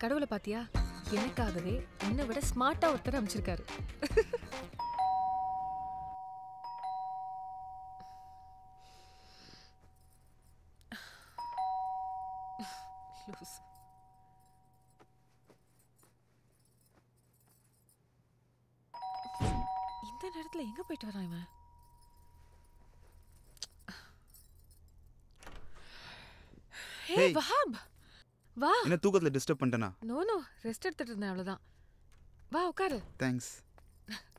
கடவுளை பாத்தியா? எனக்காகவே என்னை விட ஸ்மார்ட்டா ஒருத்தர் அமைச்சிருக்காரு. இந்த நேரத்துல எங்க போயிட்டு வரான் இவன்? ஹே வஹாப், வா. என்ன தூக்கத்துல டிஸ்டர்ப் பண்ணிட்டேனா? நோ ரெஸ்ட் எடுத்துட்டு இருந்தேன், அவ்வளவுதான். வா உட்காரு. தேங்க்ஸ்.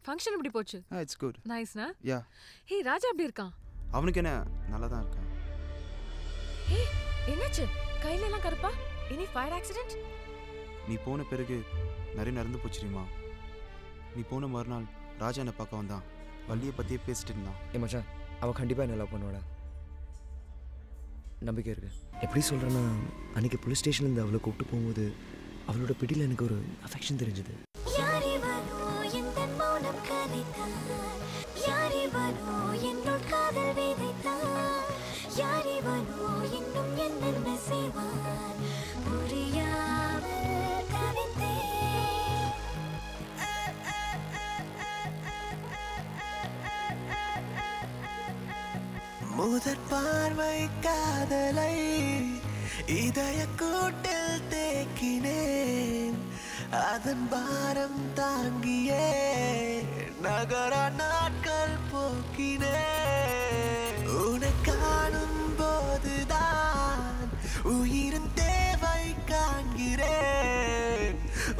ஃபங்க்ஷன் எப்படி போச்சு? It's good. நைஸ்னா? யா. ஹே ராஜா எப்படி இருக்கான்? அவனுக்கு என்ன, நல்லா தான் இருக்கான். ஹே என்னாச்சு? கையில எல்லாம் கருப்பா? Any fire accident? நீ போன பிறகு நிறைய நடந்து போச்சுரிமா. நீ போன மறுநாள் ராஜா என்னை பார்க்க வந்தான். வள்ளியை பற்றியே பேசிட்டு இருந்தான். ஏ மச்சான், அவள் கண்டிப்பாக என்ன லவ் பண்ணுவாடா, நம்பிக்கை இருக்கு. எப்படி சொல்கிறேன்னா, அன்றைக்கி போலீஸ் ஸ்டேஷன்லேருந்து அவளை கூப்பிட்டு போகும்போது அவளோட பிடியில் எனக்கு ஒரு அஃபெக்ஷன் தெரிஞ்சுது. முதற் பார்வை காதலை இதய கூட்டில் தேக்கினேன். அதன் பாரம் தாங்கியே நகர நாட்கள் போக்கினேன். உன்னை காணும் போதுதான் உயிரின் தேவை காண்கிறேன்.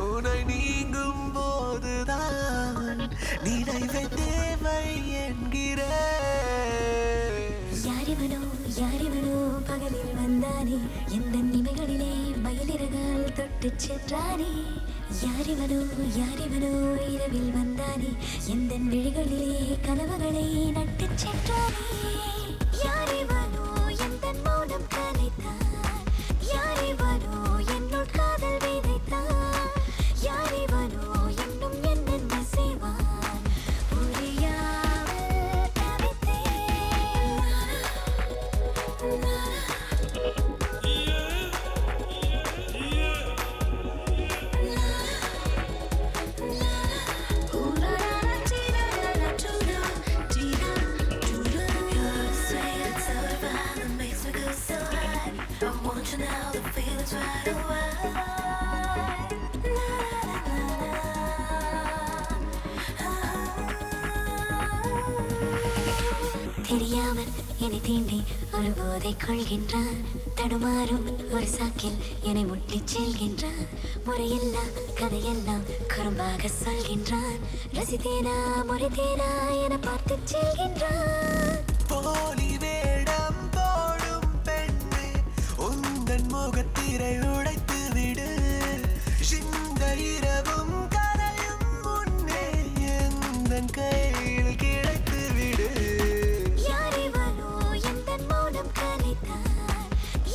உன்னை நீங்கும் போதுதான் நினைவை தேவை என்கிறேன். யாரிவனோ பகலில் வந்தானே, எந்த நிமைகளிலே மயிலிறகால் தொட்டு சென்றானே. யாரிவனோ இரவில் வந்தானே, எந்த விழிகளிலே கனவுகளை நட்டு சென்றானே. யாரிவனோ எந்த மௌனம் கலைத்தான், யாரிவனோ என்னுள் காதல் விதைத்தான். யாரிவனோ இன்னும் என்னென்ன செய்வான் புரியாமல் தவித்தேன். தெரியாமல் என்னை தீண்டி ஒரு போதை கொள்கின்றான். தடுமாறும் ஒரு சாக்கில் என்னை முட்டிச் செல்கின்றான். முறையெல்லாம் கதையெல்லாம் குறும்பாக சொல்கின்றான். ரசித்தேனா முறைத்தேனா என பார்த்து செல்கின்றான். போலி வேடம் போடும் பெண்ணே, உந்தன் முகத்திரை உடைத்து விடு. இந்த இரவும் கரையும் முன்னே எந்தன் கையில் கிடைத்து விடு. யாரிவனோ எந்த மௌனம் கலைத்தான்,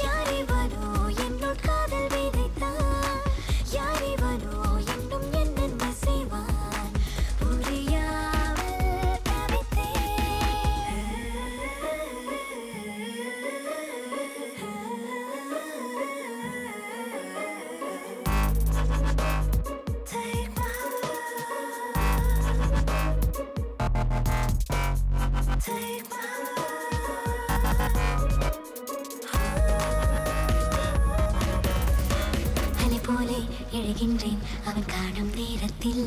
யாரிவனோ என்னுள் காதல் விதைத்தான். யாரிவனோ இன்னும் என்னென்ன செய்வான் புரியாமல் தவித்தேன். Take my take my அலை போலே எழுகின்றேன் அவன் காணும் நேரத்தில்.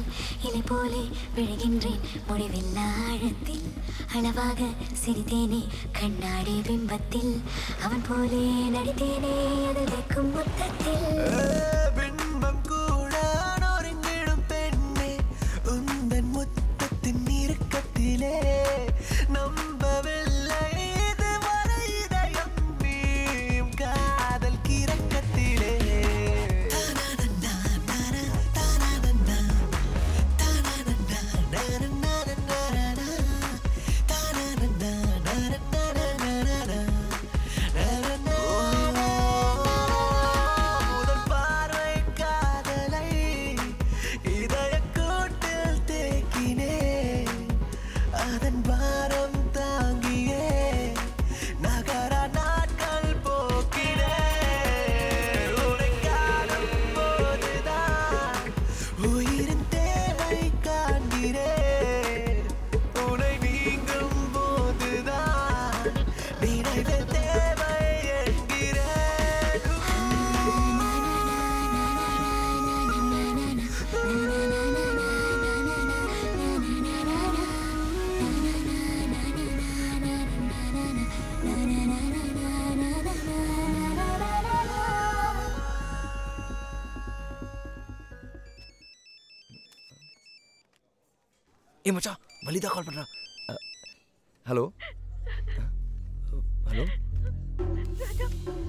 இலை போலே விழுகின்றேன் முடிவில்லா ஆழத்தில். அளவாக சிரித்தேனே கண்ணாடி பிம்பத்தில். அவன் போலே நடித்தேனே அது வைக்கும் மொத்தத்தில். பிம்பம் கூட நொறுங்கிடும் பெண்ணே, உந்தன் முத்தத்தின் இறுக்கத்திலே. நம்பவில்லை இதுவரை இதயம் நீயும் காதல் கிறக்கத்திலே. முதல் பார்வை ஏ மச்சான் வலி தான் கால் பண்ணுறான். ஹலோ ஹலோ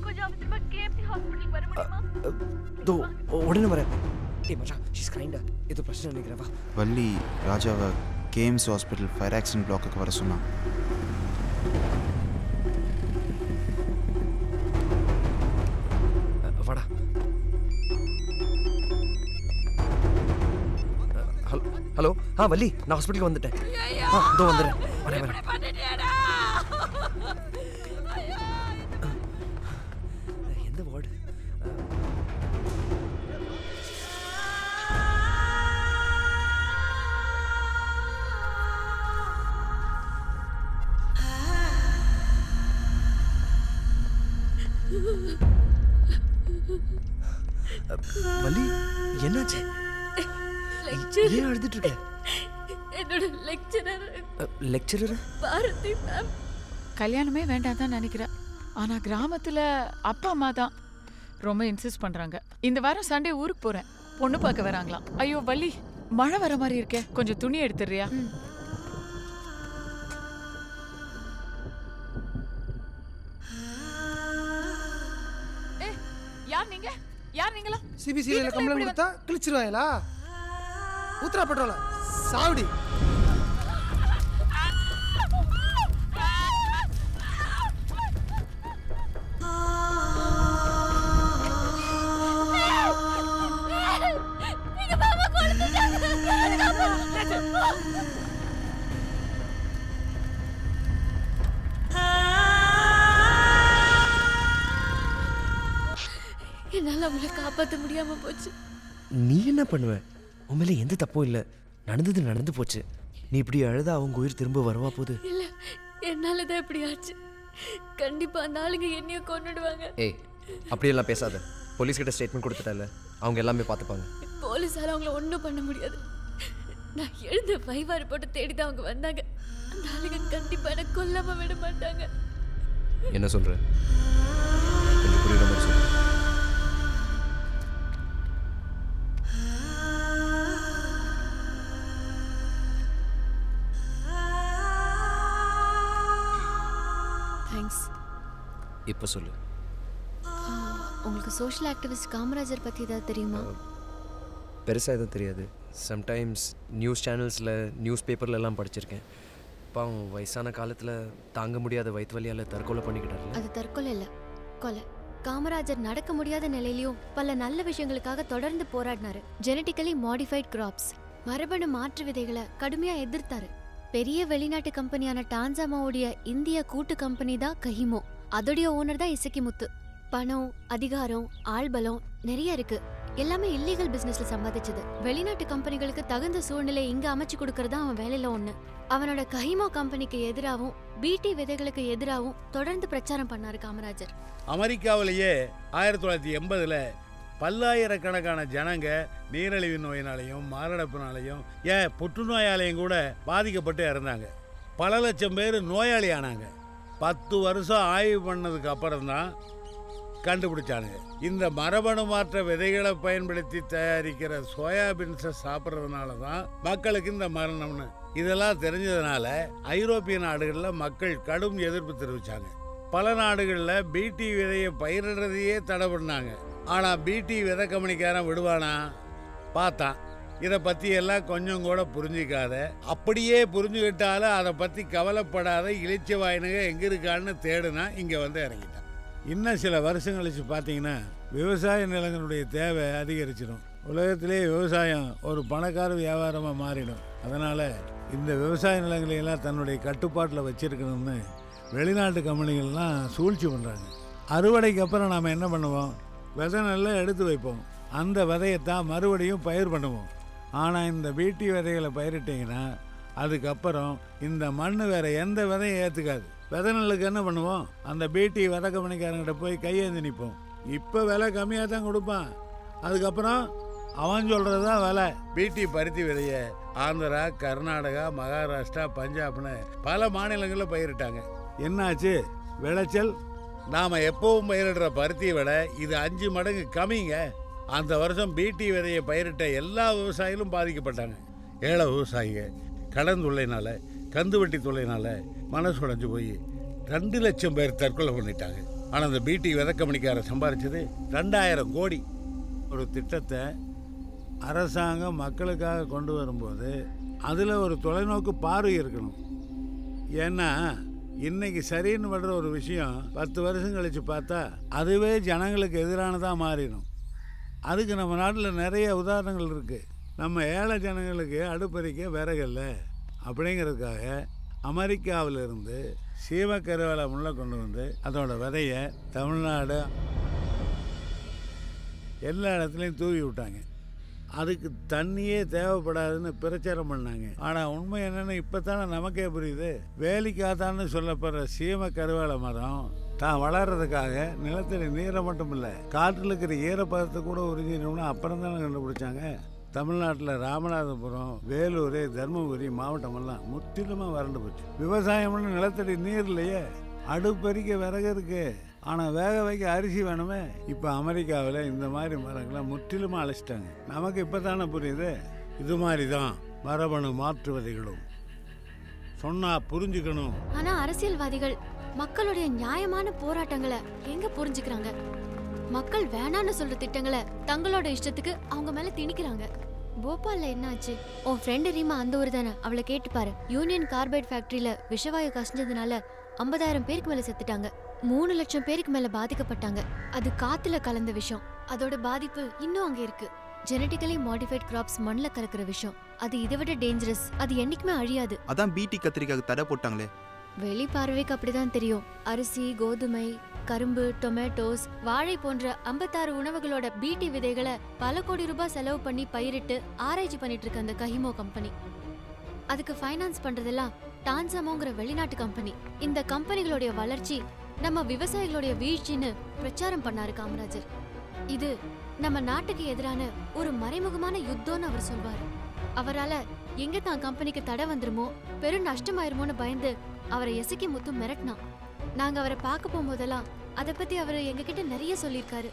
கொஞ்சம் அவசரமா கேஎம்சி ஹாஸ்பிடலுக்கு வர முடியுமா? தோ உடனே வரேன். ஏ மச்சான் ஷீஸ் கிரைண்டா ஏதோ பிரச்சனை நினைக்கிறேன். வா. வள்ளி ராஜாவை கேஎம்சி ஹாஸ்பிட்டல் ஃபயர் ஆக்சிடென்ட் பிளாக்குக்கு வர சொன்னான். வாடா. ஹலோ வள்ளி நான் ஹாஸ்பிட்டலுக்கு வந்துட்டேன். இதோ வந்துடுறேன். வரேன். எந்த வார்டு? வள்ளி என்னாச்சு? ஏன் அழுதுட்டு இருக்க? என்னோட லெக்சரர் பாரதி மேம் கல்யாணமே வேண்டாம் தான் நினைக்கிறேன். ஆனா கிராமத்துல அப்பா அம்மா தான் ரொம்ப இன்சிஸ்ட் பண்றாங்க. இந்த வாரம் சண்டே ஊருக்கு போறேன். பொண்ணு பார்க்க வராங்களாம். ஐயோ வள்ளி மழை வர மாதிரி இருக்கே, கொஞ்சம் துணி எடுத்துறியா? யார் நீங்களா? சிபிசிஐல கம்ப்ளைண்ட் கொடுத்தா கிழிச்சிருவாங்களா? ஊத்ரா பெட்ரோல சாவடி. என்னால அவளை காப்பாற்ற முடியாம போச்சு. நீ என்ன பண்ணுவ? உன் மேலே எந்த தப்பும் இல்லை. நடந்தது நடந்து போச்சு. நீ இப்படி அழுதா அவங்க உயிர் திரும்ப வரவா போகுது? இல்ல என்னாலதான் இப்படி ஆச்சு. கண்டிப்பா அந்த ஆளுங்க என்னைய கொன்னுடுவாங்க. ஏய் அப்படியெல்லாம் பேசாத. போலீஸ் கிட்ட ஸ்டேட்மெண்ட் கொடுத்துட்டல, அவங்க எல்லாமே பார்த்துப்பாங்க. போலீஸால அவங்கள ஒன்றும் பண்ண முடியாது. நான் எழுந்த வைவாறு போட்டு தேடிதான் அவங்க வந்தாங்க. அந்த ஆளுங்க கண்டிப்பா எனக்கு கொல்லாம விட மாட்டாங்க. என்ன சொல்ற? கொஞ்சம் புரியுற மாதிரி சொல்லு. தேங்க்ஸ். இப்போ சொல்லு. உங்களுக்கு சோஷியல் ஆக்டிவிஸ்ட் காமராஜர் பற்றி ஏதாவது தெரியுமா? பெருசாக எதுவும் தெரியாது. சம்டைம்ஸ் நியூஸ் சேனல்ஸில் நியூஸ் பேப்பர்லலாம் படிச்சிருக்கேன். பாவம் வயசான காலத்தில் தாங்க முடியாத வயிற்று வலியால் தற்கொலை பண்ணிக்கிட்டாரு. அது தற்கொலை இல்லை, கொலை. காமராஜர் நடக்க முடியாத நிலையிலையும் பல நல்ல விஷயங்களுக்காக தொடர்ந்து போராடினாரு. ஜெனட்டிக்கலி மாடிஃபைட் கிராப்ஸ், மரபணு மாற்று விதைகளை கடுமையாக எதிர்த்தாரு. பெரிய வெளிநாட்டு கம்பெனியான டான்சாமாவுடைய இந்திய கூட்டு கம்பெனி தான் கஹிமோ. அதோடைய ஓனர் தான் இசக்கிமுத்து. பணம், அதிகாரம், ஆள்பலம் நிறைய இருக்கு. எல்லாமே இல்லீகல் பிசினஸ்ல சம்பாதிச்சது. வெளிநாட்டு கம்பெனிகளுக்கு தகுந்த சூழ்நிலை இங்க அமைச்சு கொடுக்கறது அவன் வேலையில ஒண்ணு. அவனோட கஹிமோ கம்பெனிக்கு எதிராகவும் பிடி விதைகளுக்கு எதிராகவும் தொடர்ந்து பிரச்சாரம் பண்ணாரு காமராஜர். அமெரிக்காவிலேயே 1980ல் பல்லாயிரக்கணக்கான ஜனங்க நீரிழிவு நோயினாலையும் மாரடைப்பினாலையும் ஏன் புற்றுநோயாலையும் கூட பாதிக்கப்பட்டு இறந்தாங்க. பல லட்சம் பேர் நோயாளி ஆனாங்க. 10 வருஷம் ஆய்வு பண்ணதுக்கு அப்புறம் தான் கண்டுபிடிச்சானுங்க. இந்த மரபணு மாற்ற விதைகளை பயன்படுத்தி தயாரிக்கிற சோயாபீன்ஸை சாப்பிட்றதுனால தான் மக்களுக்கு இந்த மரணம்னு. இதெல்லாம் தெரிஞ்சதுனால ஐரோப்பிய நாடுகளில் மக்கள் கடும் எதிர்ப்பு தெரிவித்தாங்க. பல நாடுகளில் பிடி விதையை பயிரிடுறதையே தடை பண்ணாங்க. ஆனால் பிடி விதை கம்பெனிக்காரன் விடுவானா? பார்த்தான். இதை பற்றி எல்லாம் கொஞ்சம் கூட புரிஞ்சிக்காத, அப்படியே புரிஞ்சுக்கிட்டாலும் அதை பற்றி கவலைப்படாத இளிச்ச வாயினுங்க எங்கே இருக்கான்னு தேடுனா இங்கே வந்து இறங்கிட்டான். இன்னும் சில வருஷம் கழிச்சு பார்த்தீங்கன்னா விவசாய நிலங்களுடைய தேவை அதிகரிச்சிடும். உலகத்திலே விவசாயம் ஒரு பணக்கார வியாபாரமாக மாறிடும். அதனால் இந்த விவசாய நிலங்களையெல்லாம் தன்னுடைய கட்டுப்பாட்டில் வச்சுருக்கணும்னு வெளிநாட்டு கம்பெனிகள்லாம் சூழ்ச்சி பண்ணுறாங்க. அறுவடைக்கு அப்புறம் நாம் என்ன பண்ணுவோம்? விதை நல்லா எடுத்து வைப்போம். அந்த விதையத்தான் மறுபடியும் பயிர் பண்ணுவோம். ஆனால் இந்த பிடி விதைகளை பயிரிட்டிங்கன்னா அதுக்கப்புறம் இந்த மண் வேறு எந்த விதையும் ஏற்றுக்காது. விதை நெல்லுக்கு என்ன பண்ணுவோம்? அந்த பிடி விதை கம்பெனிக்காரங்கிட்ட போய் கையேந்தி நிற்போம். இப்போ விலை கம்மியாக தான் கொடுப்பான். அதுக்கப்புறம் அவன் சொல்கிறது தான் விலை. பிடி பருத்தி விதையை ஆந்திரா, கர்நாடகா, மகாராஷ்டிரா, பஞ்சாப்னு பல மாநிலங்களில் பயிரிட்டாங்க. என்னாச்சு? விளைச்சல் நாம் எப்பவும் பயிரிடுற பருத்தியை விட இது 5 மடங்கு கம்மிங்க. அந்த வருஷம் பிடி விதையை பயிரிட்ட எல்லா விவசாயிகளும் பாதிக்கப்பட்டாங்க. ஏழை விவசாயிங்க கடன் தொல்லைனால கந்து வட்டி தொல்லைனால மனசு உடைஞ்சு போய் 2 லட்சம் பேர் தற்கொலை பண்ணிட்டாங்க. ஆனால் அந்த பிடி விதக்கமணிக்கார சம்பாதிச்சது 2000 கோடி. ஒரு திட்டத்தை அரசாங்கம் மக்களுக்காக கொண்டு வரும்போது அதில் ஒரு தொலைநோக்கு பார்வை இருக்கணும். ஏன்னா இன்னைக்கு சரின்னு படுற ஒரு விஷயம் 10 வருஷம் கழித்து பார்த்தா அதுவே ஜனங்களுக்கு எதிரானதாக மாறிடும். அதுக்கு நம்ம நாட்டில் நிறைய உதாரணங்கள் இருக்குது. நம்ம ஏழை ஜனங்களுக்கு அடுப்பறிக்க விறகல்ல அப்படிங்கிறதுக்காக அமெரிக்காவிலிருந்து சீமக்கருவேல முள்ள கொண்டு வந்து அதோட விதையை தமிழ்நாடு எல்லா இடத்துலையும் தூவி விட்டாங்க. அதுக்கு தண்ணியே தேவைப்படாதுன்னு பிரச்சாரம் பண்ணாங்க. ஆனால் உண்மை என்னென்னு இப்போ தானே நமக்கே புரியுது. வேலிக்காத்தான்னு சொல்லப்படுற சீமக்கருவேல மரம் தான் வளர்கிறதுக்காக நிலத்தடி நீரை மட்டும் இல்லை காற்றில் இருக்கிற ஈரப்பதத்தை கூட உறிஞ்சிடணும்னு அப்புறம் தானே கண்டுபிடிச்சாங்க. தமிழ்நாட்டில் ராமநாதபுரம், வேலூர், தருமபுரி மாவட்டமெல்லாம் முற்றிலுமாக வறண்டு போச்சு. விவசாயம்னு நிலத்தடி நீர் இல்லையே, அடுப்பறிக்க விறகு இருக்கு, ஆனால் வேக வைக்க அரிசி வேணுமே. இப்போ அமெரிக்காவில் இந்த மாதிரி மரங்களை முற்றிலுமாக அழைச்சிட்டாங்க. நமக்கு இப்போ தானே புரியுது. இது மாதிரி தான் மரபணு மாற்றுவதைகளும் சொன்னா புரிஞ்சுக்கணும். ஆனா அரசியல்வாதிகள் மக்களுடைய நியாயமான போராட்டங்களை எங்க புரிஞ்சுக்கிறாங்க? மக்கள் வேணான்னு சொல்ற திட்டங்களை தங்களோட இஷ்டத்துக்கு அவங்க மேல திணிக்கிறாங்க. போபால்ல என்னாச்சு? உன் ஃப்ரெண்டு ரீமா அந்த ஊர் தானே, அவளை கேட்டு பாரு. யூனியன் கார்பைட் ஃபேக்டரியில விஷவாயு கசிஞ்சதுனால 50,000 பேருக்கு மேல செத்துட்டாங்க. 3 லட்சம் பேருக்கு மேல பாதிக்கப்பட்டாங்க. அது காத்துல கலந்த விஷயம். அதோட பாதிப்பு இன்னும் அங்க இருக்கு. ஜெனட்டிக்கலி மாடிஃபைட் கிராப்ஸ் மண்ணில் கலக்கிற விஷயம். அது இதை விட டேஞ்சரஸ். அது என்னைக்குமே அழியாது. அதான் பிடி கத்திரிக்காய்க்கு தடை போட்டாங்களே. வெளி பார்வைக்கு அப்படிதான் தெரியும். அரிசி, கோதுமை, கரும்பு, டொமேட்டோஸ், வாழை போன்ற 56 உணவுகளோட பிடி விதைகளை பல கோடி ரூபாய் செலவு பண்ணி பயிரிட்டு ஆராய்ச்சி பண்ணிட்டு இருக்க அந்த கஹிமோ கம்பெனி. அதுக்கு ஃபைனான்ஸ் பண்றதெல்லாம் டான்சமோங்கிற வெளிநாட்டு கம்பெனி. இந்த கம்பெனிகளுடைய வளர்ச்சி நம்ம விவசாயிகளுடைய வீழ்ச்சின்னு பிரச்சாரம் பண்ணாரு காமராஜர். இது நம்ம நாட்டுக்கு எதிரான ஒரு மறைமுகமான யுத்தம்னு அவர் சொல்வாரு. அவரால எங்க தான் கம்பெனிக்கு தடை வந்துருமோ, பெரும் நஷ்டமாயிருமோன்னு பயந்து அவரை எசக்கி முத்து மிரட்டினான். நாங்க அவரை பார்க்க போகும்போதெல்லாம் அதை பத்தி அவர் எங்ககிட்ட நிறைய சொல்லியிருக்காரு.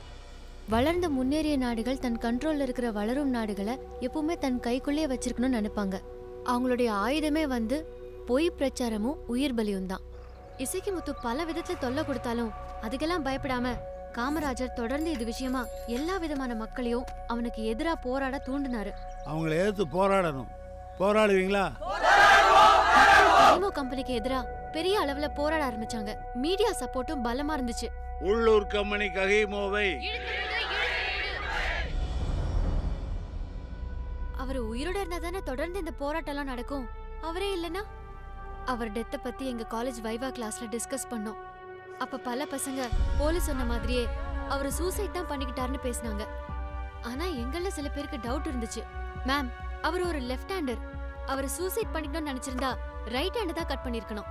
வளர்ந்த முன்னேறிய நாடுகள் தன் கண்ட்ரோல்ல இருக்கிற வளரும் நாடுகளை எப்பவுமே தன் கைக்குள்ளேயே வச்சிருக்கணும்னு நினைப்பாங்க. அவங்களுடைய ஆயுதமே வந்து பொய் பிரச்சாரமும் உயிர் பலியும் தான். இசைக்கு முத்து பல விதத்துல தொல்லை கொடுத்தாலும் அதுக்கெல்லாம் பயப்படாம காமராஜர் தொடர்ந்து இது விஷயமா எல்லா விதமான மக்களையும் அவனுக்கு எதிரா போராட தூண்டினாரு. அவங்களை எதிர்த்து போராடணும். போராடுவீங்களா? கஹிமோ கம்பெனிக்கு எதிரா பெரிய அளவுல போராட ஆரம்பிச்சாங்க. மீடியா சப்போர்ட்டும் பலமா இருந்துச்சு. உள்ளூர் கம்பெனி கஹிமோவை அவர் உயிரோட இருந்தா தானே தொடர்ந்து இந்த போராட்டம் எல்லாம் நடக்கும். அவரே இல்லைன்னா? அவர் டெத்தை பத்தி எங்க காலேஜ் வைவா கிளாஸ்ல டிஸ்கஸ் பண்ணோம். அப்ப பல பசங்க போலீஸ் சொன்ன மாதிரியே அவர் சூசைட் தான் பண்ணிக்கிட்டாருன்னு பேசினாங்க. ஆனா எங்கள சில பேருக்கு டவுட் இருந்துச்சு. மேம், அவர் ஒரு லெஃப்ட் ஹேண்டர். அவர் சூசைட் பண்ணிக்கணும்னு நினைச்சிருந்தா ரைட் ஹேண்ட் தான் கட் பண்ணிருக்கணும்.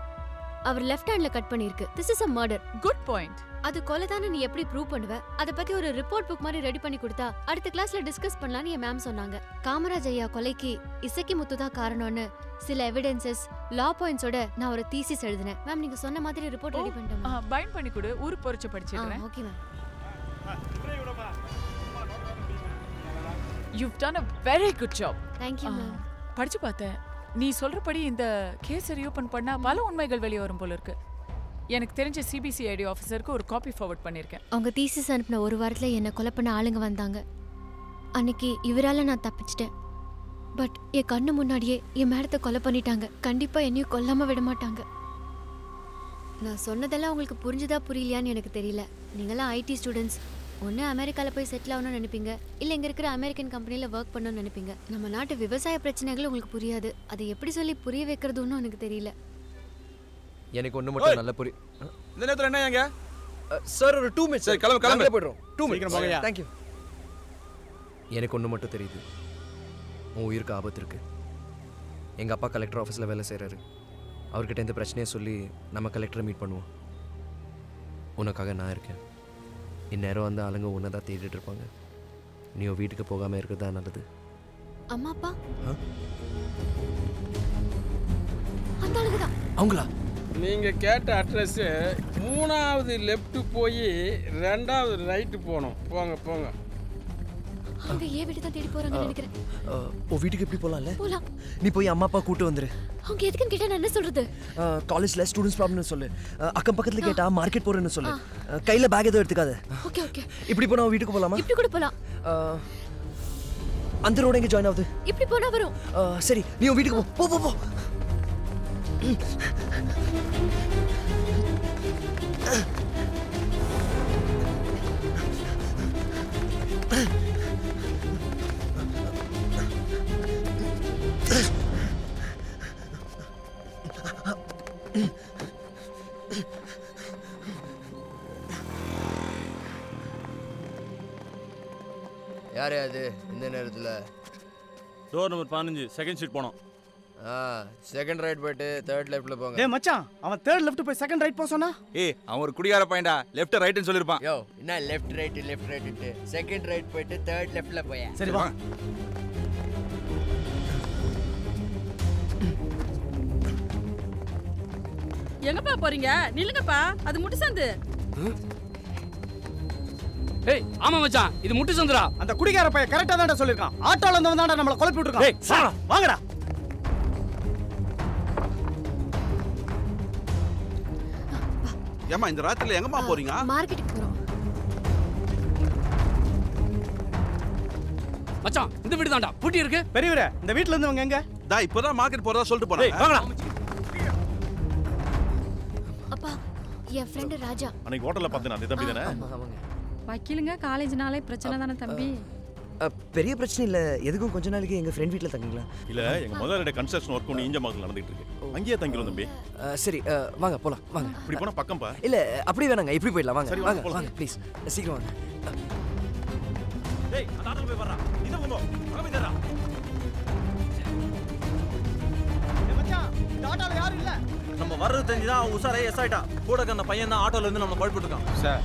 அவர் லெஃப்ட் ஹேண்ட்ல கட் பண்ணிருக்கு. This is a murder. Good point. அது கொலைதான்னு நீ எப்படி ப்ரூவ் பண்ணுவ? அத பத்தி ஒரு ரிப்போர்ட் புக் மாதிரி ரெடி பண்ணி கொடுத்தா அடுத்த கிளாஸ்ல டிஸ்கஸ் பண்ணலாம்னு என் மேம் சொன்னாங்க. காமராஜ் ஐயா கொலைக்கு இசக்கி முத்து தான் காரணம்னு சில எவிடன்சஸ், லா பாயிண்ட்ஸோட நான் ஒரு தீசிஸ் எழுதினேன். மேம், நீங்க சொன்ன மாதிரி ரிப்போர்ட் ரெடி பண்ணிட்டேன். பைண்ட் பண்ணி கொடு. ஊரு பொறுச்சு படிச்சிடுறேன். Okay ma'am. You've done a very good job. Thank you ma'am. படிச்சு பார்த்தேன். நீ சொல்றபடி இந்த கேஸ் ரீஓபன் பண்ணா பல உண்மைகள் வெளியே வரும் போல இருக்கு. எனக்கு தெரிஞ்ச சிபிசிஐடி ஆஃபீஸருக்கு ஒரு காப்பி ஃபார்வர்ட் பண்ணியிருக்கேன். அவங்க தீசிஸ் அனுப்பின ஒரு வாரத்துல என்ன கொலை பண்ண ஆளுங்க வந்தாங்க. அன்னைக்கு இவரால நான் தப்பிச்சிட்டேன். பட் என் கண்ணு முன்னாடியே என் மேடத்தை கொலை பண்ணிட்டாங்க. கண்டிப்பா என்னையும் கொல்லாம விட மாட்டாங்க. நான் சொன்னதெல்லாம் உங்களுக்கு புரிஞ்சுதா புரியலையான்னு எனக்கு தெரியல. நீங்களாம் ஐடி ஸ்டூடெண்ட்ஸ். ஒன்று அமெரிக்காவில் போய் செட்டில் ஆகணும்னு நினைப்பீங்க, இல்லை இங்கே இருக்கிற அமெரிக்கன் கம்பெனியில் ஒர்க் பண்ணணும்னு நினைப்பீங்க. நம்ம நாட்டு விவசாய பிரச்சனைகள் உங்களுக்கு புரியாது. அதை எப்படி சொல்லி புரிய வைக்கிறதுன்னு எனக்கு தெரியல. எனக்கு ஒன்று மட்டும் நல்ல இந்த நேரத்தில் என்ன ஏங்க சார் ஒரு 2 மினிட்ஸ். சரி, கிளம்பு போய்டுறோம். 2 சீக்கிரம் போங்கய்யா. மினிட்ஸ். தேங்க்யூ. எனக்கு ஒன்று மட்டும் தெரியுது. உன் உயிருக்கு ஆபத்து இருக்கு. எங்கள் அப்பா கலெக்டர் ஆஃபீஸில் வேலை செய்கிறாரு. அவர்கிட்ட இந்த பிரச்சனையை சொல்லி நம்ம கலெக்டரை மீட் பண்ணுவோம். உனக்காக நான் இருக்கேன். இந்நேரம் வந்து ஆளுங்க உன்னை தான் தேடிட்டு இருப்பாங்க. நீ வீட்டுக்கு போகாமல் இருக்கிறது தான் நல்லது. அம்மா அப்பா அந்த ஆளுங்க தான். அவங்களா? நீங்கள் கேட்ட அட்ரஸ்ஸு 3வது லெஃப்ட்டு போய் 2வது ரைட்டு போகணும். போங்க போங்க. அவங்க ஏன் வீட்டு தான் தேடி போறாங்கன்னு நினைக்கிறேன். உன் வீட்டுக்கு எப்படி போலாம்ல? போலாம். நீ போய் அம்மா அப்பா கூட்டு வந்துரு. அவங்க எதுக்குன்னு கேட்டா நான் என்ன சொல்றது? காலேஜ்ல ஸ்டூடண்ட்ஸ் ப்ராப்ளம்னு சொல்லு. அக்கம் பக்கத்துல கேட்டா மார்க்கெட் போறேன்னு சொல்லு. கையில பேக் எதுவும் எடுத்துக்காத. Okay okay. இப்படி போனா வீட்டுக்கு போலாமா? இப்படி கூட போலாம். அந்த ரோட் எங்க ஜாயின் ஆகுது? இப்படி போனா வரும். சரி நீ உன் வீட்டுக்கு போ போ போ. யார் அது இந்த நேரத்தில்? டோர் நம்பர் 15 செகண்ட் ஷீட் போனோம். செகண்ட் ரைட் போயிட்டு தேர்ட் லெஃப்ட்ல போங்க. டேய் மச்சான், அவன் தேர்ட் லெஃப்ட் போய் செகண்ட் ரைட் போ சொன்னா? ஏய் அவன் ஒரு குடிகார பையன்டா. லெஃப்ட் ரைட்னு சொல்லிருப்பான். யோ என்ன லெஃப்ட் ரைட் செகண்ட் ரைட் போயிட்டு தேர்ட் லெஃப்ட்ல போய். சரி வா. எங்கப்பா போறீங்க? நில்லுங்கப்பா, அது முட்டு சந்து. ஏய் ஆமா மச்சான், இது முட்டு சந்துடா. அந்த குடிகார பையன் கரெக்ட்டா தான்டா சொல்லிருக்கான். ஆட்டோல இருந்தவன் தான்டா நம்மள குழப்பி விட்டுருக்கான். ஏய் சாடா வாங்கடா. ஏமா இந்த ராத்திரில எங்கம்மா போறீங்க? மார்க்கெட்டுக்கு போறோம். மச்சான் இந்த வீடு தான்டா பூட்டி இருக்கு. பெரியவரே, இந்த வீட்ல இருந்தவங்க எங்க? டா இப்போதான் மார்க்கெட் போறதா சொல்லிட்டு போறாங்க. வாங்கடா. அப்பா, என் ஃப்ரெண்ட் ராஜா. அன்னைக்கு ஹோட்டல்ல பார்த்தேன் அந்த தம்பி தானே? வக்கீலுங்க காலேஜ்னாலே பிரச்சனை தானே தம்பி? பெரிய பிரச்சனை இல்ல. எதுக்கும் கொஞ்ச நாளைக்கு எங்க ஃப்ரெண்ட் வீட்ல தங்கிக்கலாம். இல்ல எங்க முதல்ல கன்ஸ்ட்ரக்ஷன் ஒர்க் ஒன்னு இஞ்சமாகல நடந்துட்டு இருக்கு. அங்கேயே தங்கிரும் தம்பி. சரி வாங்க போலாம் வாங்க. இப்படி போனா பக்கம்பா. இல்ல அப்படி வேணாங்க, இப்படி போயிடலாம் வாங்க. சரி வாங்க வாங்க வாங்க ப்ளீஸ் சீக்கிரம் வாங்க. டேய் அந்த ஆட்டோல போய் வர்றா. இத போங்க. அங்க போய் தரா. டேய் மச்சான், இந்த ஆட்டோல யாரும் இல்ல. நம்ம வர்றது தெரிஞ்சுதான் உசாரே எஸ் ஆயிட்டா. கூட அந்த பையன் தான் ஆட்டோல இருந்து நம்மள குழப்பிட்டு இருக்கான். சார்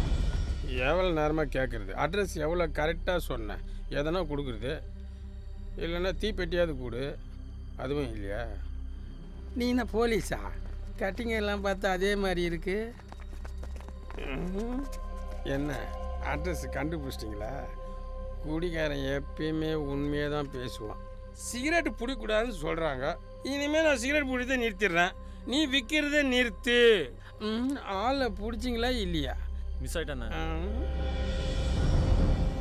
எவ்வளோ நேரமாக கேட்குறது? அட்ரஸ் எவ்வளோ கரெக்டாக சொன்னேன். எதனா கொடுக்குறது, இல்லைன்னா தீப்பெட்டியாவது கொடு. அதுவும் இல்லையா? நீ என்ன போலீஸா? கட்டிங்க எல்லாம் பார்த்தா அதே மாதிரி இருக்கு. என்ன அட்ரஸ் கண்டுபிடிச்சிட்டிங்களா? குடிக்காரன் எப்பயுமே உண்மையே தான் பேசுவான். சிகரெட்டு பிடிக்கூடாதுன்னு சொல்கிறாங்க. இனிமேல் நான் சிகரெட் பிடிச்சதை நிறுத்திடுறேன். நீ விற்கிறத நிறுத்து. ஆளை பிடிச்சிங்களா இல்லையா? மிஸ் ஆயிட்டானே.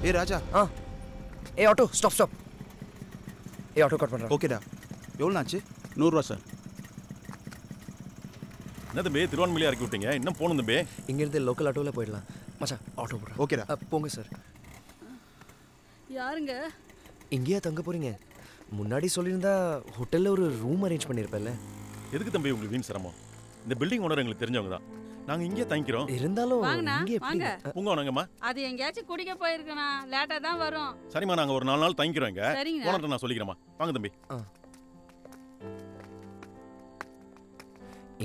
ஏய் ராஜா. ஏய் ஆட்டோ ஸ்டாப் ஸ்டாப். ஏய் ஆட்டோ கட் பண்றேன். ஓகேடா. எவ்வளோ ஆச்சு? 100 ரூபா சார். என்ன தம்பி திருவான்மலையா இறக்கி விட்டீங்க? இன்னும் போகணும் தம்பி. இங்க இருந்து லோக்கல் ஆட்டோல போயிடலாம். மச்சான் ஆட்டோ போடுறேன். ஓகேடா. போங்க சார். யாருங்க? இங்கேயா தங்க போறீங்க? முன்னாடி சொல்லியிருந்தா ஹோட்டல்ல ஒரு ரூம் அரேஞ்ச் பண்ணிருப்பேன்ல. எதுக்கு தம்பி உங்களுக்கு வீண் சிரமம்? இந்த பில்டிங் ஓனர் எங்களுக்கு தெரிஞ்சவங்க தான். நாங்க இங்கே தங்கிக்கிறோம். இருந்தாலும் இங்க வாங்க. உங்க வாங்கம்மா. அது எங்கேயாச்சும் குடிக்க போயிருக்கனா? லேட்டா தான் வரும். சரிம்மா நாங்க ஒரு 4 நாள் தங்கிக்கிறோம் இங்க. சரிங்க. ஓனர்ட்ட நான் சொல்லிக்கிறேம்மா. வாங்க தம்பி.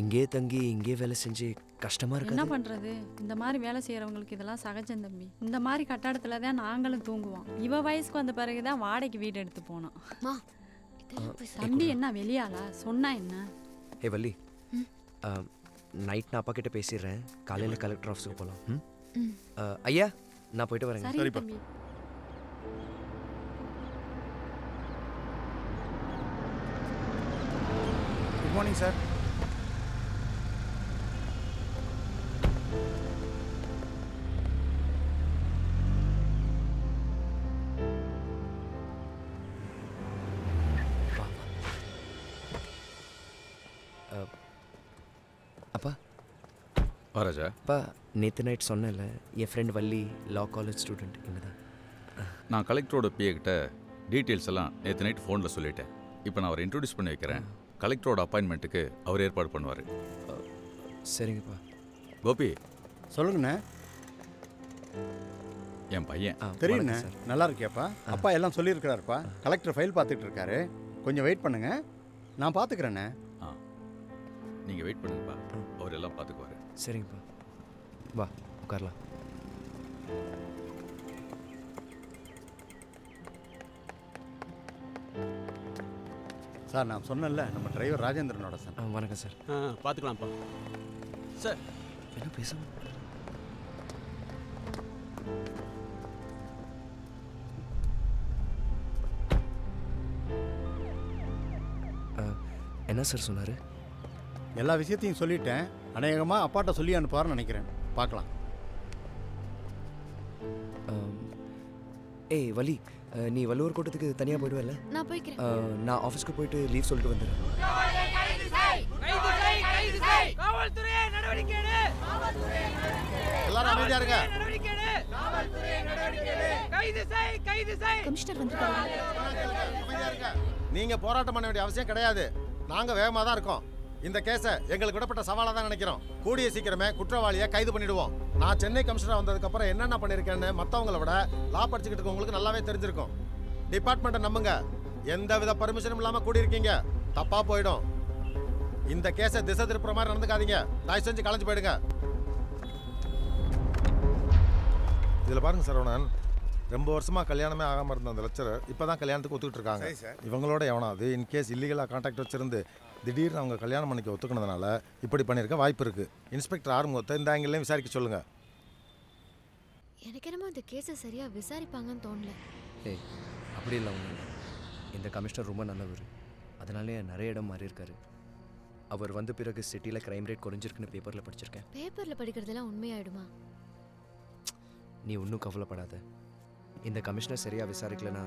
இங்கே தங்கி இங்கே வேலை செஞ்சு கஷ்டமா இருக்கு. என்ன பண்றது? இந்த மாதிரி வேலை செய்யறவங்களுக்கு இதெல்லாம் சகஜம் தம்பி. இந்த மாதிரி கட்டடத்துல தான் நாங்களும் தூங்குவோம். இவ வயசுக்கு வந்த பிறகுதான் வாடகைக்கு வீடு எடுத்து போனோம். தம்பி என்ன வெளியாளா? சொன்னா என்ன? ஏ வள்ளி, நைட் நான் அப்பா கிட்ட பேசிடுறேன். காலையில் கலெக்டர் ஆஃபீஸுக்கு போகலாம். ஐயா நான் போயிட்டு வரேங்க. சரி தம்பி. Good morning sir. அப்பா ராஜா. அப்பா நேற்று நைட் சொன்னேன்ல, என் friend Valli law college student இங்கே தான். நான் கலெக்டரோட பிஏ கிட்ட டீட்டெயில்ஸ் எல்லாம் நேற்று நைட் ஃபோனில் சொல்லிட்டேன். இப்போ நான் அவரை இன்ட்ரோடியூஸ் பண்ணி வைக்கிறேன். கலெக்டரோட அப்பாயின்மெண்ட்டுக்கு அவர் ஏற்பாடு பண்ணுவார். சரிங்கப்பா. கோபி சொல்லுங்கண்ணே. என் பையன் தெரியுண்ணே. நல்லா இருக்கியாப்பா? அப்பா எல்லாம் சொல்லியிருக்கிறாருப்பா. கலெக்டர் ஃபைல் பார்த்துட்டு இருக்காரு. கொஞ்சம் வெயிட் பண்ணுங்க, நான் பார்த்துக்கிறேண்ணே. நீங்கள் வெயிட் பண்ணுங்கப்பா, அவர் எல்லாம் பார்த்துக்குவார். சரிங்கப்பா, வா உட்காரலாம். சார் நான் சொன்னேன்ல, நம்ம டிரைவர் ராஜேந்திரனோட சார். வணக்கம் சார். பார்த்துக்கலாம்ப்பா சார். என்ன பேசணும்? என்ன சார் சொன்னார்? எல்லா விஷயத்தையும் சொல்லிட்டேன். அநேகமாக அப்பாட்ட சொல்லி அனுப்புவார்னு நினைக்கிறேன். பார்க்கலாம். ஏய் வலி, நீ வள்ளுவர் கூட்டத்துக்கு தனியாக போயிடுவல? நான் போய்க்கிறேன். நான் ஆஃபீஸ்க்கு போயிட்டு லீவ் சொல்லிட்டு வந்துடுறேன். எல்லாரும் அமைதியா இருங்க. கமிஷனர் வந்திருக்காங்க. நீங்க போராட்டம் பண்ண வேண்டிய அவசியம் கிடையாது. நாங்க வேகமா தான் இருக்கோம். இந்த கேஸை எங்களுக்கு விடப்பட்ட சவாலா தான் நினைக்கிறோம். கூடிய சீக்கிரமே குற்றவாளியை கைது பண்ணிடுவோம். நான் சென்னை கமிஷனர் வந்ததுக்கு அப்புறம் என்னென்ன பண்ணிருக்கேன்னு மற்றவங்களை விட லா படிச்சுக்கிட்டு இருக்கவங்களுக்கு நல்லாவே தெரிஞ்சிருக்கும். டிபார்ட்மெண்ட்டை நம்புங்க. எந்த வித பர்மிஷனும் இல்லாம கூடியிருக்கீங்க, தப்பா போயிடும். இந்த கேஸை திசை திருப்புற மாதிரி நடந்துக்காதீங்க. தயவு செஞ்சு கலைஞ்சு போயிடுங்க. இதுல பாருங்க சரவணன், ரொம்ப வருஷமா கல்யாணமே ஆகாம இருந்த அந்த லெக்சரர் இப்பதான் கல்யாணத்துக்கு ஒத்துக்கிட்டு இருக்காங்க. இவங்களோட எவனாவது இன்கேஸ் இல்லீகலா கான்டாக்ட் வச்சிருந்து திடீர்னு அவங்க கல்யாணம் பண்ணிக்க ஒத்துக்கினதுனால இப்படி பண்ணியிருக்க வாய்ப்பு இருக்கு. இன்ஸ்பெக்டர் ஆறுமுகத்தை இந்த ஆங்கிலையும் விசாரிக்க சொல்லுங்க. எனக்கு என்னமோ இந்த கேஸை சரியா விசாரிப்பாங்கன்னு தோணல. ஏய் அப்படி இல்லை ஒன்று. இந்த கமிஷனர் ரொம்ப நல்லவர். அதனாலே நிறைய இடம் மாறி இருக்காரு. அவர் வந்த பிறகு சிட்டியில் கிரைம் ரேட் குறைஞ்சிருக்குன்னு பேப்பரில் படிச்சிருக்கேன். பேப்பரில் படிக்கிறதெல்லாம் உண்மையாயிடுமா? நீ ஒன்றும் கவலைப்படாத. இந்த கமிஷனர் சரியாக விசாரிக்கலனா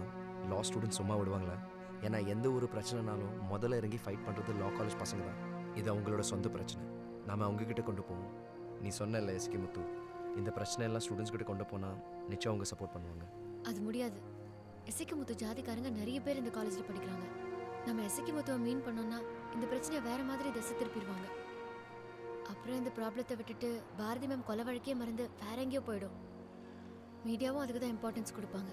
லா ஸ்டூடெண்ட்ஸ் சும்மா விடுவாங்களா? ஏன்னா எந்த ஒரு பிரச்சனைனாலும் முதல்ல இறங்கி ஃபைட் பண்ணுறது லா காலேஜ் பசங்க தான். இது அவங்களோட சொந்த பிரச்சனை. நாம் அவங்கக்கிட்ட கொண்டு போவோம். நீ சொன்னல எஸ்கே முத்து, இந்த பிரச்சனை எல்லாம் ஸ்டூடெண்ட்ஸ் கிட்ட கொண்டு போனால் நிச்சயம் அவங்க சப்போர்ட் பண்ணுவாங்க. அது முடியாது. எஸ்கே முத்து ஜாதிக்காரங்க நிறைய பேர் இந்த காலேஜில் படிக்கிறாங்க. நம்ம எஸ்கே முத்துவை மீன் பண்ணோம்னா இந்த பிரச்சனையை வேற மாதிரி திசை திருப்பிடுவாங்க. அப்புறம் இந்த ப்ராப்ளத்தை விட்டுட்டு பாரதி மேம் கொலை வழக்கே மறந்து வேற எங்கேயோ போயிடும். மீடியாவும் அதுக்கு தான் இம்பார்ட்டன்ஸ் கொடுப்பாங்க.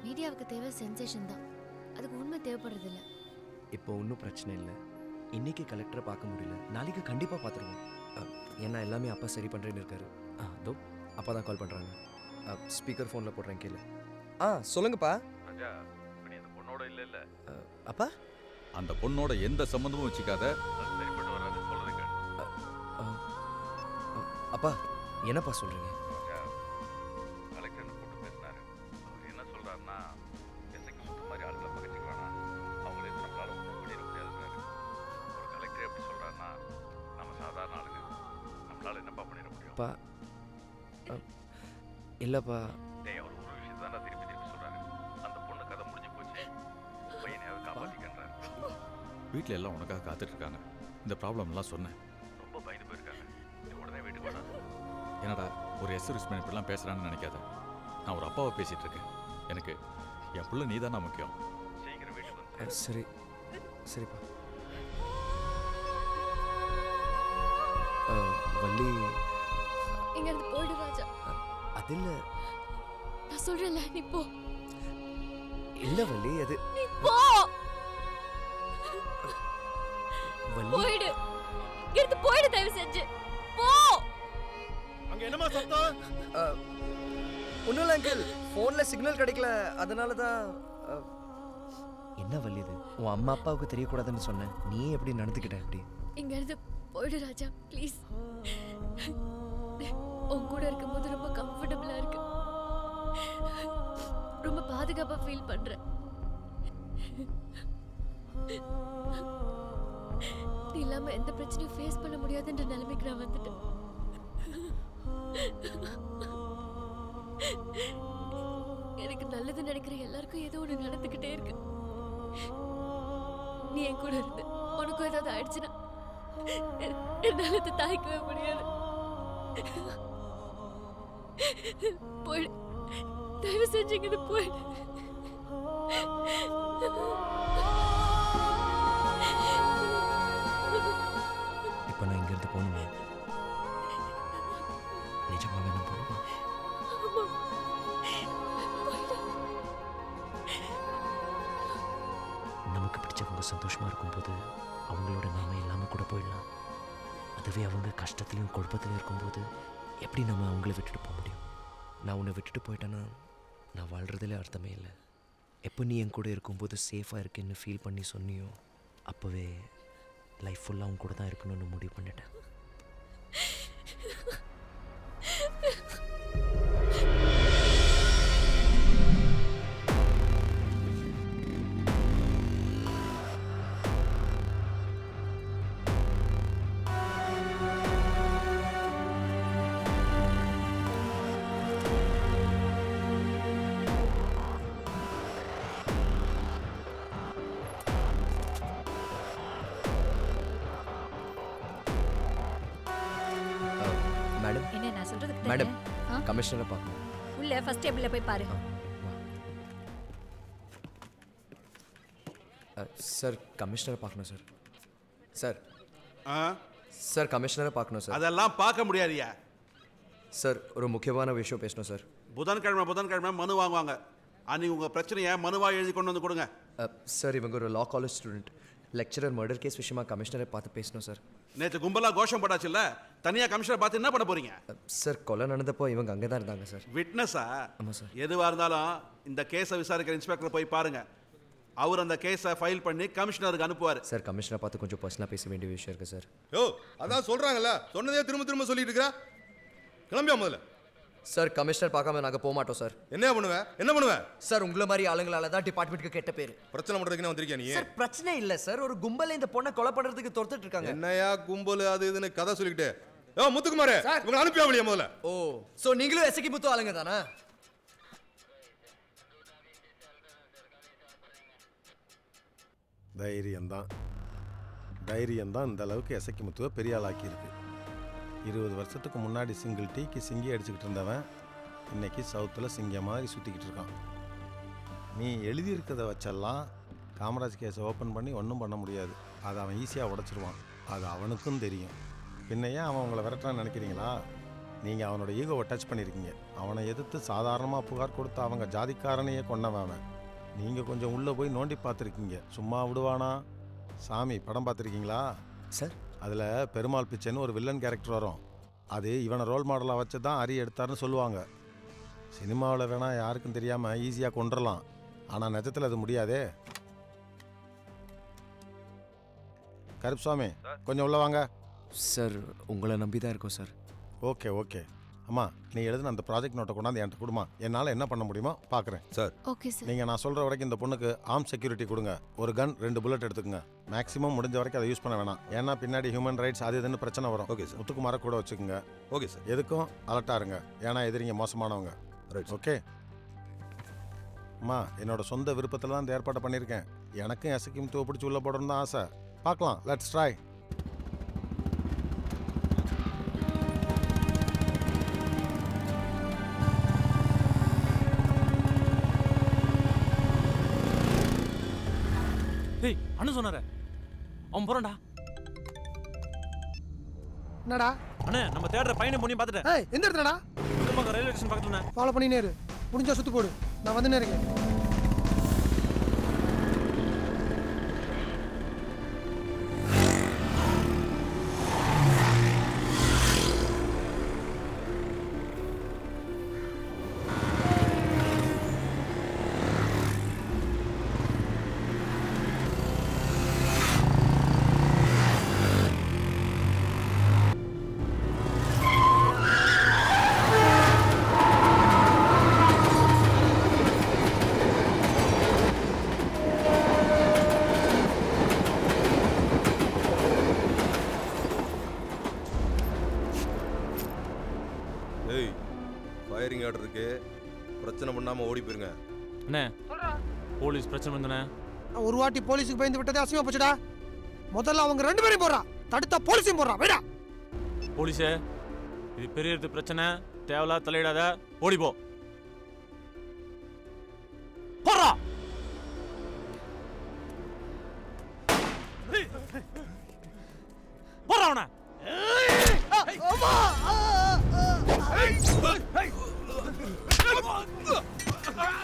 மீடியாவுக்கு தேவை சென்சேஷன் தான், அதுக்கு உண்மை தேவைப்படுறதில்ல. இப்போ ஒன்றும் பிரச்சனை இல்லை. இன்னைக்கு கலெக்டரை பார்க்க முடியல, நாளைக்கு கண்டிப்பாக பார்த்துருவோம். ஏன்னா எல்லாமே அப்பா சரி பண்ணுறேன்னு இருக்காரு. அதோ அப்பா தான் கால் பண்ணுறாங்க. ஸ்பீக்கர் ஃபோனில் போடுறேன் கேளு. சொல்லுங்கப்பா. பொண்ணோட இல்ல அப்பா, அந்த பொண்ணோட எந்த சம்பந்தமும் வச்சுக்காத. சரிப்பட்டு வராது சொல்றீங்க. அப்பா என்னப்பா சொல்றீங்க? கலெக்டர் கூட்டு பேசினாரு. அவர் என்ன சொல்றாருன்னா, எஸ்ஐக்கு சுத்த மாதிரி ஆளுங்களை பகச்சிக்க வேணாம், அவங்கள நம்மளால ஒன்றும் பண்ணிட முடியாதுங்கிறாரு. ஒரு கலெக்டர் எப்படி சொல்றாருன்னா, நம்ம சாதாரண ஆளுங்க, நம்மளால என்னப்பா பண்ணிட முடியும்? அப்பா இல்லப்பா. அவர் ஒரு விஷயத்தை தான் திருப்பி திருப்பி சொல்றாரு. அந்த பொண்ணு கதை முடிஞ்சு போச்சு, பையனையாவது காப்பாத்திக்கின்றாரு. வீட்டில் எல்லாம் உனக்காக காத்துட்டு இருக்காங்க. இந்த ப்ராப்ளம் எல்லாம் சொன்னேன், ரொம்ப பயந்து போயிருக்காங்க. நீ உடனே வீட்டுக்கு வேணாம். என்னடா ஒரு எஸ்எர்விஸ்மேன் இப்படிலாம் பேசுறான்னு நினைக்காத. நான் ஒரு அப்பாவை பேசிட்டு இருக்கேன். எனக்கு என் பிள்ளை நீ தானே முக்கியம். சீக்கிரம் வீட்டுக்கு வந்து. சரி சரிப்பா. வள்ளி இங்க இருந்து போயிடு ராஜா. அது இல்ல, நான் சொல்றேன்ல, நீ போ. இல்ல வள்ளி, அது நீ போ. வள்ளி போயிடு, இங்க இருந்து போயிடு, தயவு செஞ்சு போ. அங்க என்னமா சத்தம்? ஒன்றும் இல்லை அங்கிள், ஃபோனில் சிக்னல் கிடைக்கல, அதனால தான். என்ன வள்ளி இது? உன் அம்மா அப்பாவுக்கு தெரியக்கூடாதுன்னு சொன்னேன், நீ எப்படி நடந்துக்கிட்ட? எப்படி? இங்க இருந்து போயிடு ராஜா, ப்ளீஸ். உன் கூட இருக்கும்போது ரொம்ப கம்ஃபர்டபுளா இருக்கு, ரொம்ப பாதுகாப்பா ஃபீல் பண்றேன். நீ இல்லாம எந்த பிரச்சனையும் ஃபேஸ் பண்ண முடியாதுன்ற நிலைமைக்கு நான் வந்துட்டேன். எனக்கு நல்லது நினைக்கிற எல்லாருக்கும் ஏதோ ஒண்ணு நடந்துகிட்டே இருக்கு. நீ என் கூட இருந்து உனக்கும் ஏதாவது ஆயிடுச்சுன்னா என்னால அதை தாய்க்கவே முடியாது. போயிடு, தயவு செஞ்சு போயிடு. இப்போ நான் இங்கிருந்து போகணுமா? நிஜமாவே நான் போகணுமா? நமக்கு பிடிச்சவங்க சந்தோஷமா இருக்கும்போது அவங்களோட நாம இல்லாம கூட போயிடலாம். அதுவே அவங்க கஷ்டத்துலையும் குழப்பத்திலையும் இருக்கும்போது எப்படி நம்ம அவங்கள விட்டுட்டு போக முடியும்? நான் உன்னை விட்டுட்டு போயிட்டேன்னா நான் வாழ்கிறதுல அர்த்தமே இல்லை. எப்போ நீ என் கூட இருக்கும்போது சேஃபாக இருக்குன்னு ஃபீல் பண்ணி சொன்னியோ அப்போவே லைஃப் ஃபுல்லாக அவங்க கூட தான் இருக்கணும்னு முடிவு பண்ணிட்டேன். சொல்றது மேடம் கமிஷனரை பார்க்கணும். உள்ள ஃபர்ஸ்ட் டேபிள்ல போய் பாரு. சார் கமிஷனரை பார்க்கணும் சார். சார் சார் கமிஷனரை பார்க்கணும் சார். அதெல்லாம் பார்க்க முடியாதியா. சார் ஒரு முக்கியமான விஷயம் பேசணும் சார். புதன்கிழமை மனு வாங்குவாங்க. அன்னைக்கு உங்கள் பிரச்சனையை மனுவாக எழுதி கொண்டு வந்து கொடுங்க. சார் இவங்க ஒரு law college student. Lecturer murder case விஷயமா கமிஷனரை பார்த்து பேசணும் சார். நேற்று கும்பலாக கோஷம் போட்டாச்சுல்ல, தனியாக கமிஷனரை பார்த்து என்ன பண்ண போறீங்க? சார் கொலை நடந்தப்போ இவங்க அங்கே தான் இருந்தாங்க சார். விட்னஸா? ஆமாம் சார். எதுவாக இருந்தாலும் இந்த கேஸை விசாரிக்கிற இன்ஸ்பெக்டர் போய் பாருங்க. அவர் அந்த கேஸை ஃபைல் பண்ணி கமிஷனருக்கு அனுப்புவார். சார் கமிஷனரை பார்த்து கொஞ்சம் பர்சனலாக பேச வேண்டிய விஷயம் இருக்கு சார். யோ அதான் சொல்கிறாங்கல்ல, சொன்னதே திரும்ப சொல்லிட்டு இருக்கிறா. கிளம்பியா முதல்ல. சார் கமிஷனர் பார்க்காம நாங்கள் போக மாட்டோம் சார். என்ன பண்ணுவேன் சார் உங்களை மாதிரி ஆளுங்களால தான் டிபார்ட்மெண்ட்டுக்கு கெட்ட பேர். பிரச்சனை பண்ணுறதுக்கு வந்திருக்கியா நீ? சார் பிரச்சனை இல்லை சார், ஒரு கும்பல் இந்த பொண்ணை கொலை பண்ணுறதுக்கு துரத்துட்டு இருக்காங்க. என்னையா கும்பல் அது இதுன்னு கதை சொல்லிக்கிட்டு. யோ முத்துக்குமாரே, இவங்களை அனுப்பியா முடியா முதல்ல. ஓ ஸோ நீங்களும் எஸ்ஐக்கு முத்து ஆளுங்க தானே? தைரியம்தான் இந்த அளவுக்கு எசக்கி முத்துவை பெரிய ஆளாக்கியிருக்கு. 20 வருஷத்துக்கு முன்னாடி சிங்கிள் டீக்கு சிங்கி அடிச்சுக்கிட்டு இருந்தவன் இன்னைக்கு சவுத்தில் சிங்கம் மாதிரி சுற்றிக்கிட்டு இருக்கான். நீ எழுதியிருக்கிறத வச்செல்லாம் காமராஜ் கேஸை ஓப்பன் பண்ணி ஒன்றும் பண்ண முடியாது. அதை அவன் ஈஸியாக உடைச்சிருவான். அது அவனுக்கும் தெரியும். பின்னையே அவன் உங்களை விரட்டான்னு நினைக்கிறீங்களா? நீங்கள் அவனோட ஈகோவை டச் பண்ணியிருக்கீங்க. அவனை எதிர்த்து சாதாரணமாக புகார் கொடுத்து அவங்க ஜாதிக்காரனையே கொண்டவன். நீங்கள் கொஞ்சம் உள்ளே போய் நோண்டி பார்த்துருக்கீங்க. சும்மா விடுவானா? சாமி படம் பார்த்துருக்கீங்களா சார்? அதில் பெருமாள் பிச்சைன்னு ஒரு வில்லன் கேரக்டர் வரும். அது இவனை ரோல் மாடலாக வச்சு தான் அரி எடுத்தாருன்னு சொல்லுவாங்க. சினிமாவில் வேணால் யாருக்கும் தெரியாமல் ஈஸியாக கொண்டுடலாம். ஆனால் நிஜத்தில் அது முடியாதே. கருப்புசாமி கொஞ்சம் உள்ளே வாங்க. சார் உங்களை நம்பி தான் இருக்கோம் சார். ஓகே அம்மா, நீ எழுதுன அந்த ப்ராஜெக்ட் நோட்டை கொண்டாந்து என்கிட்ட கொடுமா. என்னால் என்ன பண்ண முடியுமோ பார்க்குறேன். Sir okay sir. நீங்கள் நான் சொல்கிற வரைக்கும் இந்த பொண்ணுக்கு ஆர்ம் செக்யூரிட்டி கொடுங்க. ஒரு கன் 2 புல்லட் எடுத்துக்கோங்க. மேக்ஸிமம் முடிஞ்ச வரைக்கும் அதை யூஸ் பண்ண வேணாம். ஏன்னா பின்னாடி ஹியூமன் ரைட்ஸ் அது இதுன்னு பிரச்சனை வரும். Okay sir. முத்துக்குமாரை கூட வச்சுக்கோங்க. Okay sir. எதுக்கும் அலர்ட்டாக இருங்க. ஏன்னா எதிரிங்க மோசமானவங்க. ரைட். ஓகே அம்மா, என்னோட சொந்த விருப்பத்தில் தான் இந்த ஏற்பாட்டை பண்ணியிருக்கேன். எனக்கும் எசக்கி முத்துவை பிடிச்சி உள்ளே போடணும் தான் ஆசை. பார்க்கலாம், லெட்ஸ் ட்ரை. டேய் அண்ணன் சொன்னாரே அவன் போறான்டா. என்னடா அண்ணே நம்ம தேடுற பையனை பொண்ணி பார்த்துட்டேன். ஏய் எந்த இடத்துலடா? பக்கம் ரயில்வே ஸ்டேஷன் பக்கத்துல. ஃபாலோ பண்ணினே இரு. முடிஞ்சா சுத்து போடு. நான் வந்துனே இருக்கேன். ஃபயரிங் ஆர்டர் இருக்கு, பிரச்சனை பண்ணாம ஓடி போயிருங்க. அண்ணே போலீஸ் பிரச்சனை வந்தனே. ஒரு வாட்டி போலீஸுக்கு பயந்து விட்டதே அசிங்கமா போச்சுடா. முதல்ல அவங்க 2 பேரையும் போறா, தடுத்தா போலீஸையும் போறா. வேடா போலீஸே, இது பெரிய இடத்து பிரச்சனை, தேவலா தலையிடாத, ஓடி போ. போறா போறா அவன.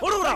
ஓடுறா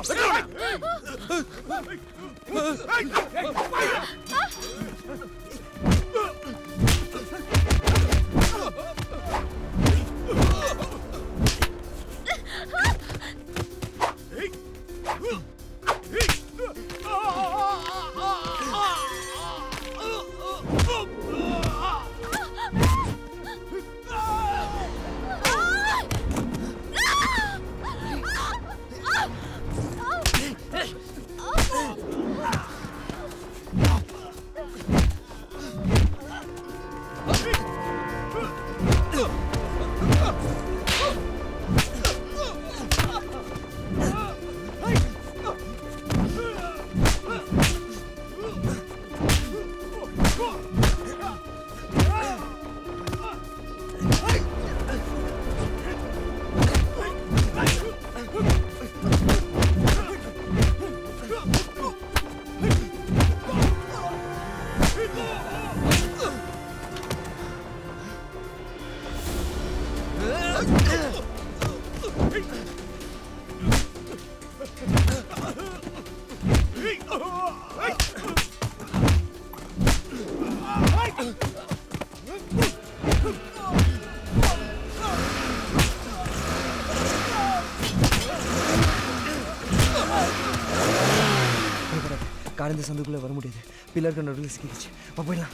காரந்த சந்துக்குள்ளே வர முடியாது. பில்லருக்கு நடுவில் சிக்கிடுச்சு. போயிடலாம்.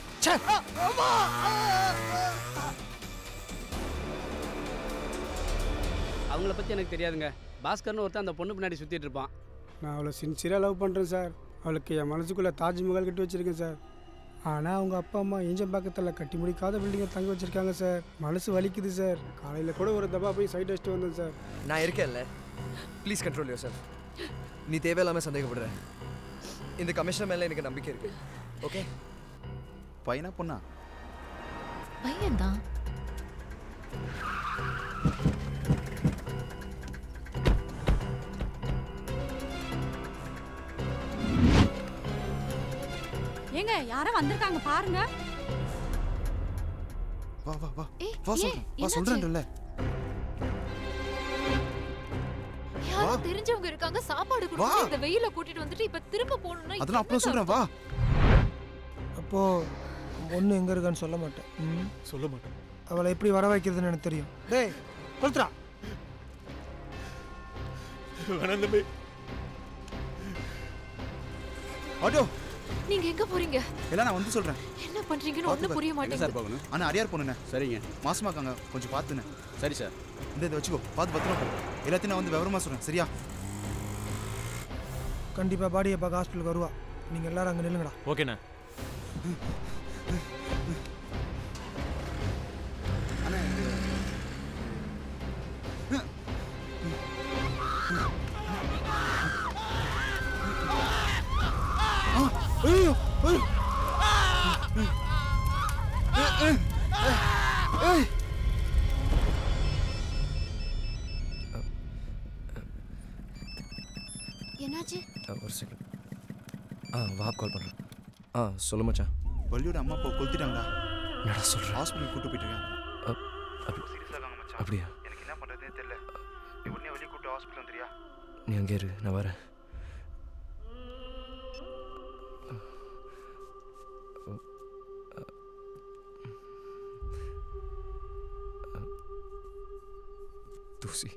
அவங்கள பற்றி எனக்கு தெரியாதுங்க. பாஸ்கர்னு ஒருத்தன் அந்த பொண்ணு பின்னாடி சுற்றிட்டு இருப்பான். நான் அவளை சின்சியராக லவ் பண்ணுறேன் சார். அவளுக்கு என் மனசுக்குள்ளே தாஜ்மஹால் கட்டி வச்சுருக்கேன் சார். ஆனால் அவங்க அப்பா அம்மா பக்கத்தில் கட்டி முடிக்காத பில்டிங்கை தங்கி வச்சுருக்காங்க சார். மனசு வலிக்குது சார். காலையில் கூட ஒரு தப்பா போய் சைட் அடிச்சுட்டு வந்தேன் சார். நான் இருக்கேன்ல, ப்ளீஸ் கண்ட்ரோல் யோர் செல்ஃப். நீ தேவையில்லாமல் சந்தேகப்படுற. இந்த கமிஷனர் மேலே எனக்கு நம்பிக்கை இருக்கு. ஓகே? பையனா பொண்ணா? பையன்தான். ஏங்க யாரோ வந்திருக்காங்க பாருங்க. வா வா வா வா சொல்றேன்ல. யாரோ தெரிஞ்சவங்க இருக்காங்க. சாப்பாடு கொடுத்து இந்த வெயில கூட்டிட்டு வந்துட்டு இப்ப திரும்ப போணும்னா அதெல்லாம் அப்புறம் சொல்றேன். வா. அப்போ ஒண்ணு எங்க இருக்கான்னு சொல்ல மாட்டேன். சொல்ல மாட்டேன். அவளை எப்படி வர வைக்கிறதுன்னு எனக்கு தெரியும். டேய் கொளுத்துறா. வேணாம் தம்பி. ஆட்டோ நீங்க எங்க போறீங்க? எல்லாம் நான் வந்து சொல்றேன். என்ன பண்றீங்கன்னு ஒண்ணு புரிய மாட்டேங்குது. சார் போகணும். அண்ணா அடியார் போணுண்ணே. சரிங்க. மாசமா இருக்காங்க, கொஞ்சம் பார்த்துண்ணே. சரி சார். இதை வச்சுக்கோ, பார்த்து பத்திரம் போ. எல்லாத்தையும் நான் வந்து விவரமா சொல்றேன். சரியா? கண்டிப்பா பாடியை பார்க்க ஹாஸ்பிட்டலுக்கு வருவா. நீங்க எல்லாரும் அங்க நில்லுங்கடா. ஓகேண்ணா. என்னாச்சு? ஒரு செகண்ட். வாப் கால் பண்ணுறேன். சொல்லு மச்சான். வள்ளியோட அம்மா அப்பா கொளுத்திட்டாங்கடா. என்னடா சொல்ற? ஹாஸ்பிட்டல் கூட்டு போயிட்டு இருக்கேன். அப்படியா? எனக்கு என்ன பண்றதுனே தெரியல. நீ உடனே வெளிய கூட்டு ஹாஸ்பிட்டல் வந்துறியா? நீ அங்கே இரு, நான் வரேன். தூசி.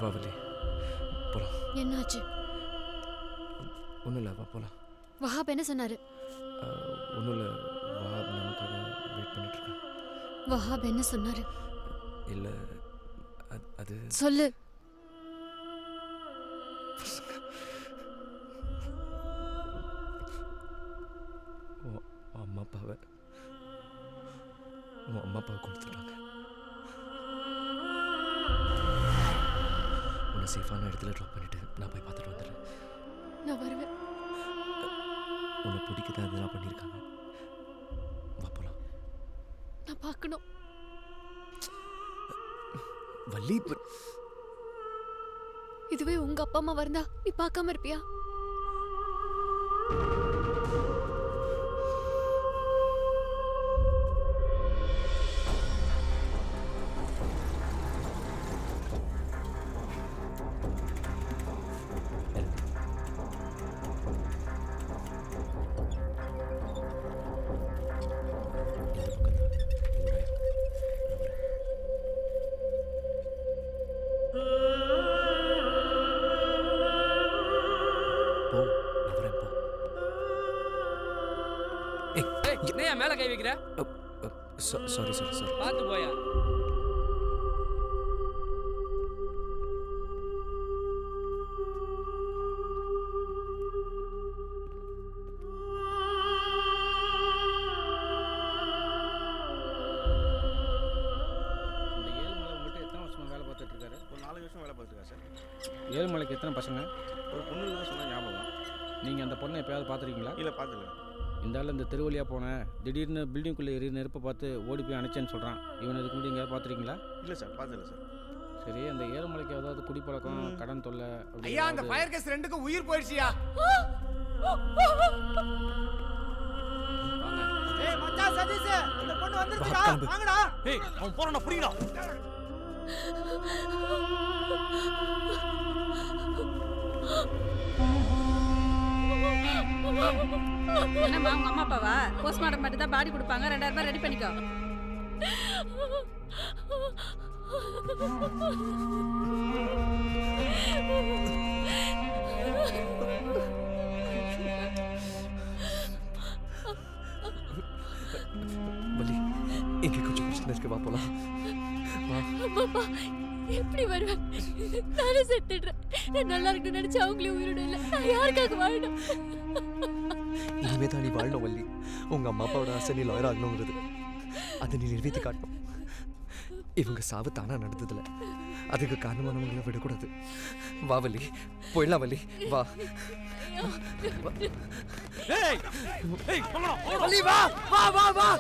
வா வலி போலாம். என்னாச்சு? ஒன்றும் இல்லை, வா போலாம். வஹாப் என்ன சொன்னாரு? ஒன்றும் இல்லை, வஹாப் நமக்காக வெயிட் பண்ணிட்டு இருக்கான். வஹாப் என்ன சொன்னாரு? இல்லை அது சொல்லு. அம்மா அப்பாவை கொடுத்துட்டாங்க. உன்னை சேஃபான இடத்துல ட்ராப் பண்ணிட்டு நான் போய் பார்த்துட்டு வந்துடுறேன். நான் வருவேன். உன்னை பிடிக்க தான் இதெல்லாம் பண்ணியிருக்காங்க. வா போலாம். நான் பார்க்கணும். வள்ளி, இதுவே உங்க அப்பா அம்மா இருந்தா நீ பார்க்காம இருப்பியா? என்னையா மேல கை வைக்கிற? Sorry sorry sorry. பார்த்து போயா. ஏழுமலைக்கு எத்தனை பசங்க? ஒரு பொண்ணு தான் சொன்னால் ஞாபகம். நீங்கள் அந்த பொண்ணை எப்பயாவது பார்த்துருக்கீங்களா? இல்லை, பார்த்துல. இந்த ஆள் இந்த தெருவழியாக போனேன், திடீர்னு பில்டிங்குள்ளே எரி நெருப்பை பார்த்து ஓடி போய் அணைச்சேன்னு சொல்கிறான். இவன் இதுக்கு முன்னாடி எங்கேயாவது பார்த்துருக்கீங்களா? இல்லை சார், பார்த்தல சார். சரி, அந்த ஏழுமலைக்கு ஏதாவது குடிப்பழக்கம், கடன் தொல்லை? ஐயா, அந்த ஃபயர் கேஸ் ரெண்டுக்கும் உயிர் போயிடுச்சியா? ஏய் மச்சான் சதீஷ், அந்த பொண்ணு வந்துருச்சுடா. வாங்கடா. ஏய், அவன் போறானே, புரியடா. என்னம்மா உங்க அம்மா அப்பாவா? போஸ்ட்மார்ட்டம் மட்டும் தான் பாடி கொடுப்பாங்க. 2000 ரூபாய் ரெடி பண்ணிக்கோ. வலி இங்கே கொஞ்சம் பிரச்சனை இருக்கு, வா போலாம். வா. அம்மாப்பா எப்படி வருவேன்? நானும் செத்துடுறேன். நான் நல்லா இருக்கணும்னு நினைச்சு அவங்களே உயிரோட இல்லை. நான் யாருக்காக வாழணும்? இனிமே தான் நீ வாழணும் வள்ளி. உங்க அம்மா அப்பாவோட ஆசை நீ லாயர் ஆகணுங்கிறது. அதை நீ நிறைவேற்றி காட்டணும். இவங்க சாவு தானா நடந்ததில்ல, அதுக்கு காரணமானவங்களை விடக்கூடாது. வா வள்ளி, போயிடலாம் வள்ளி, வா. வள்ளி வா வா வா வா.